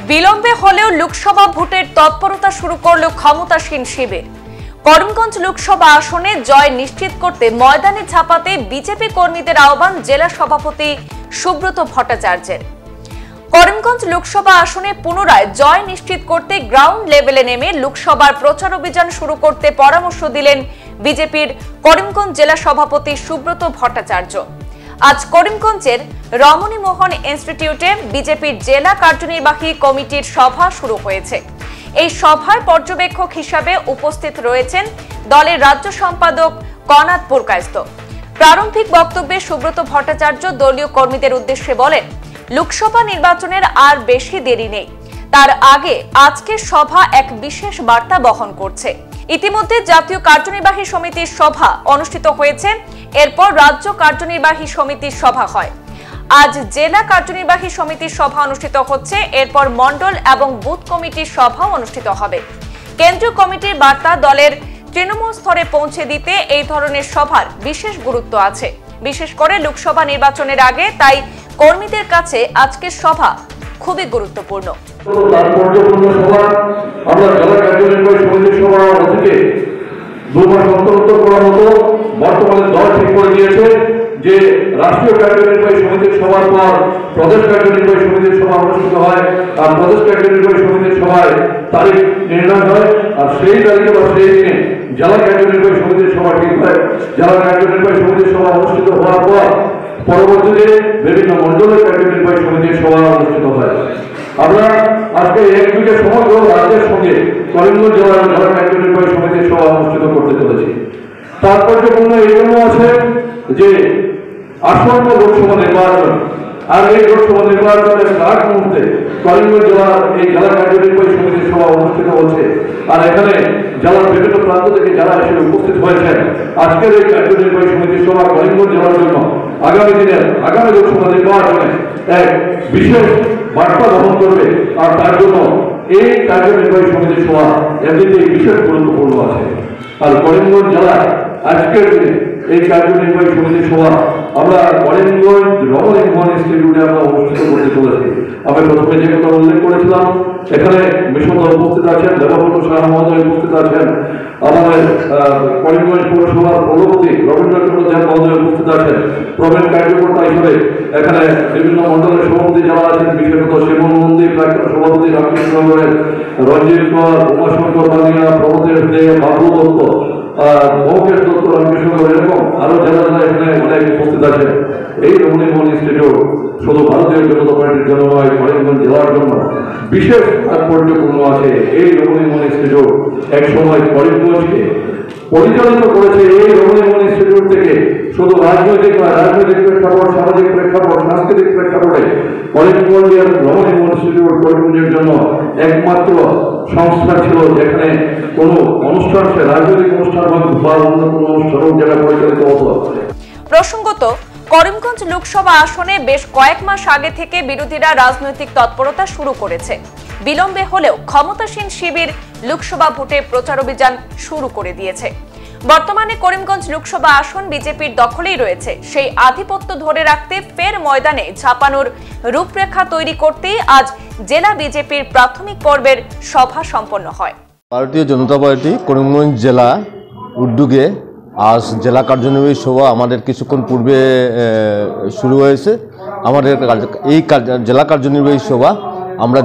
বিলম্বে হলেও লোকসভা ভোটের তৎপরতা শুরু করল ক্ষমতাসীন শিবির। করিমগঞ্জ লোকসভা আসনে জয় নিশ্চিত করতে ময়দানে ঝাঁপাতে বিজেপি কর্মীদের আহ্বান জেলা সভাপতি সুব্রত ভট্টাচার্যের। করিমগঞ্জ লোকসভা আসনে পুনরায় জয় নিশ্চিত করতে গ্রাউন্ড লেভেলে নেমে লোকসভার প্রচার অভিযান শুরু করতে পরামর্শ দিলেন বিজেপির করিমগঞ্জ জেলা সভাপতি সুব্রত ভট্টাচার্য। আজ করিমগঞ্জের রমণী মোহন ইনস্টিটিউটে বিজেপির জেলা কার্যনির্বাহী কমিটির সভা শুরু হয়েছে। এই সভায় পর্যবেক্ষক হিসাবে উপস্থিত রয়েছেন দলের রাজ্য সম্পাদক কনাদ পুরকায়স্থ। প্রারম্ভিক বক্তব্যে সুব্রত ভট্টাচার্য দলীয় কর্মীদের উদ্দেশ্যে বলেন, লোকসভা নির্বাচনের আর বেশি দেরি নেই, তার আগে আজকের সভা এক বিশেষ বার্তা বহন করছে। ইতিমধ্যে জাতীয় কার্যনির্বাহী সমিতির সভা অনুষ্ঠিত হয়েছে, এরপর রাজ্য কার্যনির্বাহী সমিতির সভা হয়। আজ জেলা কার্যনির্বাহী সমিতির সভা অনুষ্ঠিত হচ্ছে, এরপর মণ্ডল এবং বুথ কমিটির সভা অনুষ্ঠিত হবে। কেন্দ্রীয় কমিটির বার্তা দলের তৃণমূল স্তরে পৌঁছে দিতে এই ধরনের সভার বিশেষ গুরুত্ব আছে, বিশেষ করে লোকসভা নির্বাচনের আগে। তাই কর্মীদের কাছে আজকের সভা খুবই গুরুত্বপূর্ণ। বর্তমানে দল ঠিক করে দিয়েছে যে রাষ্ট্রীয় কার্যনির্বাহী সমিতির সভার পর প্রদেশ কার্যনির্বাহী সমিতির সভা অনুষ্ঠিত হয়, আর প্রদেশ কার্যনির্বাহী সমিতির সভায় তারিখ নির্ণয় হয়, আর সেই তারিখে বা সেই দিনে জেলা কার্যনির্বাহী সমিতির সভা ঠিক হয়। জেলা কার্যনির্বাহী সমিতির সভা অনুষ্ঠিত হওয়ার পর পরবর্তীতে বিভিন্ন মন্ডলের কার্যনির্বাহী সমিতির সভা অনুষ্ঠিত হয়। আমরা আজকে একদিকে সমগ্র রাজ্যের সঙ্গে করিমগঞ্জ জেলার জেলা কার্যনির্বাহী সমিতির সভা অনুষ্ঠিত করতে চলেছি। তাৎপর্যপূর্ণ এই জন্য আছে যে আসন্ন লোকসভা নির্বাচন, আর এই লোকসভা নির্বাচনের আগ মুহূর্তে করিমগঞ্জ জেলার এই জেলা কার্যনির্বাহী সমিতির সভা অনুষ্ঠিত হচ্ছে। আর এখানে জেলার বিভিন্ন প্রান্ত থেকে যারা এসে উপস্থিত হয়েছেন, আজকের এই কার্যনির্বাহী সমিতির সভা করিমগঞ্জ জেলার জন্য আগামী দিনের আগামী লোকসভা নির্বাচনে এক বিশেষ বার্তা বহন করবে। আর তার জন্য এই কার্যনির্বাহী সমিতির সভা এমনিতেই বিশেষ গুরুত্বপূর্ণ আছে। আর করিমগঞ্জ জেলায় আজকের দিনে এই কার্যনির্বাহী সমিতির সভা আমরা করিমগঞ্জ রমণী মোহন ইনস্টিটিউটে আমরা অনুষ্ঠিত করতে চলেছি। আমি প্রথমে যে কথা উল্লেখ করেছিলাম, এখানে মিশনদা উপস্থিত আছেন, দেবব্রত সাহা মহোদয় উপস্থিত আছেন, আমাদের করিমগঞ্জ পৌরসভার সভাপতি রবীন্দ্রচন্দ্র দেব মহোদয় উপস্থিত আছেন, প্রবীণ কার্যকর্তা হিসেবে এখানে বিভিন্ন মন্ডলের সভাপতি যারা আছেন, বিশেষত শিবন মন্দির প্রাক্তন সভাপতি রামকৃষ্ণনগরের রঞ্জিত কর, উমাশঙ্কর বানিয়া, প্রমোদের দে, বাবু দত্ত, মৌকেশ দত্ত, রামকৃষ্ণনগর, এরকম আরো যারা যারা এখানে অনেক উপস্থিত আছেন। এই রমণী মোহন ইনস্টিটিউট শুধু ভারতীয় জনতা পার্টির জন্য নয়, করিমগঞ্জ জেলার জন্য বিশেষ তাৎপর্যপূর্ণ আছে। এই রমণী মোহন ইনস্টিটিউট এক সময় করিমগঞ্জকে পরিচালিত করেছে। এই রমণী মোহন ইনস্টিটিউট থেকে শুধু রাজনৈতিক নয়, রাজনৈতিক প্রেক্ষাপট, সামাজিক প্রেক্ষাপট, সাংস্কৃতিক প্রেক্ষাপটে করিমগঞ্জের রমণী মোহন ইনস্টিটিউট করিমগঞ্জের জন্য একমাত্র সংস্থা ছিল যেখানে কোনো অনুষ্ঠান, রাজনৈতিক অনুষ্ঠান বা অন্য কোনো অনুষ্ঠান যেটা পরিচালিত হতো। প্রসঙ্গত, করিমগঞ্জ লোকসভা আসনে বেশ কয়েক মাস আগে থেকে বিরোধীরা রাজনৈতিক তৎপরতা শুরু করেছে। বিলম্বে হলেও ক্ষমতাসীন শিবির লোকসভা ভোটে প্রচার অভিযান শুরু করে দিয়েছে। বর্তমানে করিমগঞ্জ লোকসভা আসন বিজেপির দখলেই রয়েছে। সেই আধিপত্য ধরে রাখতে ফের ময়দানে ঝাঁপানোর রূপরেখা তৈরি করতেই আজ জেলা বিজেপির প্রাথমিক পর্বের সভা সম্পন্ন হয়। ভারতীয় জনতা পার্টি করিমগঞ্জ জেলা উদ্যোগে আজ জেলা কার্যনির্বাহী সভা আমাদের কিছুক্ষণ পূর্বে শুরু হয়েছে। আমাদের এই জেলা কার্যনির্বাহী সভা আমরা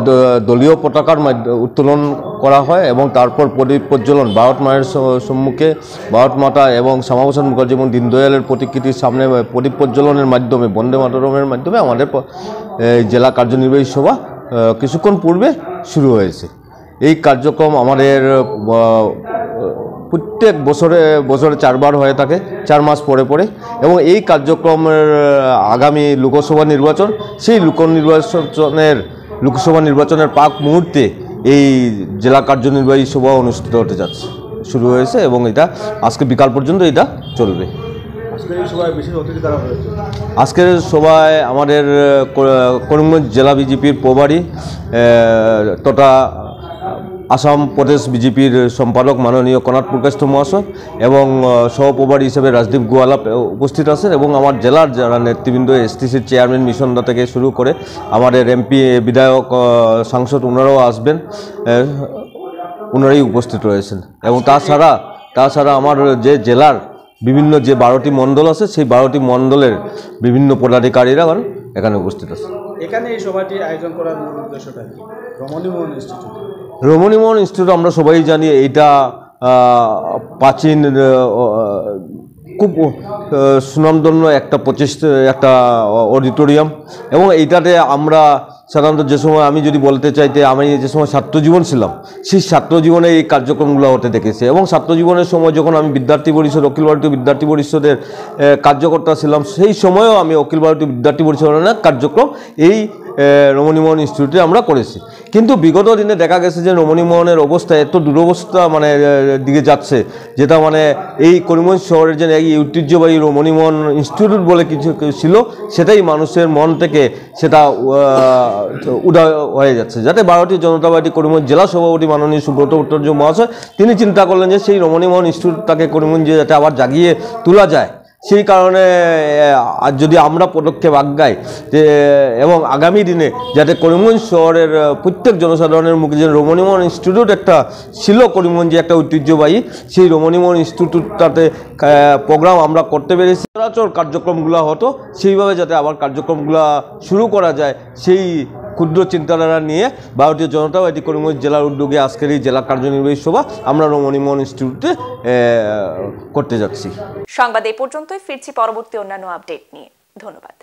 দলীয় পতাকার উত্তোলন করা হয় এবং তারপর প্রদীপ প্রজ্বলন ভারত মায়ের সম্মুখে, ভারত মাতা এবং শ্যামাপ্রসাদ মুখার্জি এবং দীনদয়ালের প্রতিকৃতির সামনে প্রদীপ প্রজ্বলনের মাধ্যমে, বন্দে মাতরমের মাধ্যমে আমাদের জেলা কার্যনির্বাহী সভা কিছুক্ষণ পূর্বে শুরু হয়েছে। এই কার্যক্রম আমাদের প্রত্যেক বছরে 4 বার হয়ে থাকে, 4 মাস পরে পরে। এবং এই কার্যক্রমের আগামী লোকসভা নির্বাচন, সেই লোকসভা নির্বাচনের পাক মুহূর্তে এই জেলা কার্যনির্বাহী সভা অনুষ্ঠিত হতে যাচ্ছে, শুরু হয়েছে এবং এটা আজকে বিকাল পর্যন্ত এটা চলবে। আজকের সভায় আমাদের করিমগঞ্জ জেলা বিজেপির প্রভারী তথা আসাম প্রদেশ বিজেপির সম্পাদক মাননীয় কনাথ প্রকাশ মহাশয় এবং সহপ্রভারী হিসেবে রাজদীপ গোয়ালা উপস্থিত আছেন এবং আমার জেলার যারা নেতৃবৃন্দ এসটিসির চেয়ারম্যান মিশনদা থেকে শুরু করে আমাদের এমপি বিধায়ক সাংসদ ওনারাও আসবেন, ওনারাই উপস্থিত রয়েছেন। এবং তাছাড়া আমার যে জেলার বিভিন্ন যে 12টি মণ্ডল আছে সেই 12টি মণ্ডলের বিভিন্ন পদাধিকারীরা এখানে উপস্থিত আছে। এখানে এই সভাটি আয়োজন করার মূল উদ্দেশ্যটা কি? রমণীমোহন ইনস্টিটিউট, রমণীমোহন ইনস্টিটিউট আমরা সবাই জানি এইটা প্রাচীন খুব সুনামধন্য একটা অডিটোরিয়াম এবং এইটাতে আমরা সাধারণত যে সময় আমি যদি বলতে চাইতে আমি যে সময় ছাত্রজীবন ছিলাম সেই ছাত্রজীবনে এই কার্যক্রমগুলো হতে দেখেছি এবং ছাত্রজীবনের সময় যখন আমি বিদ্যার্থী পরিষদ অখিল ভারতীয় বিদ্যার্থী পরিষদের কার্যকর্তা ছিলাম সেই সময়ও আমি অখিল ভারতীয় বিদ্যার্থী পরিষদের কার্যক্রম এই রমণীমোহন ইনস্টিটিউটে আমরা করেছি। কিন্তু বিগত দিনে দেখা গেছে যে রমণীমোহনের অবস্থা এত দুরবস্থা দিকে যাচ্ছে, যেটা এই করিমগঞ্জ শহরের যে এই ঐতিহ্যবাহী রমণীমোহন ইনস্টিটিউট বলে কিছু ছিল সেটাই মানুষের মন থেকে সেটা উদয় হয়ে যাচ্ছে, যাতে ভারতীয় জনতা পার্টি করিমগঞ্জ জেলা সভাপতি মাননীয় সুব্রত ভট্টাচার্য মহাশয় তিনি চিন্তা করলেন যে সেই রমণীমোহন ইনস্টিটিউটটাকে করিমগঞ্জে যাতে আবার জাগিয়ে তোলা যায়। সেই কারণে যদি আমরা পদক্ষেপ আগাই যে এবং আগামী দিনে যাতে করিমগঞ্জ শহরের প্রত্যেক জনসাধারণের মুখে যে রমণীমোহন ইনস্টিটিউট একটা ছিল করিমগঞ্জে একটা ঐতিহ্যবাহী, সেই রমণীমোহন ইনস্টিটিউটটাতে প্রোগ্রাম আমরা করতে পেরেছি। সচরাচর কার্যক্রমগুলো হতো সেইভাবে যাতে আবার কার্যক্রমগুলো শুরু করা যায় সেই ক্ষুদ্র চিন্তাধারা নিয়ে ভারতীয় জনতা পার্টি করিমগঞ্জ জেলার উদ্যোগে আজকের এই জেলা কার্যনির্বাহী সভা আমরা রমণীমোহন ইনস্টিটিউটে করতে যাচ্ছি। সংবাদ এই পর্যন্তই, ফিরছি পরবর্তী অন্যান্য আপডেট নিয়ে। ধন্যবাদ।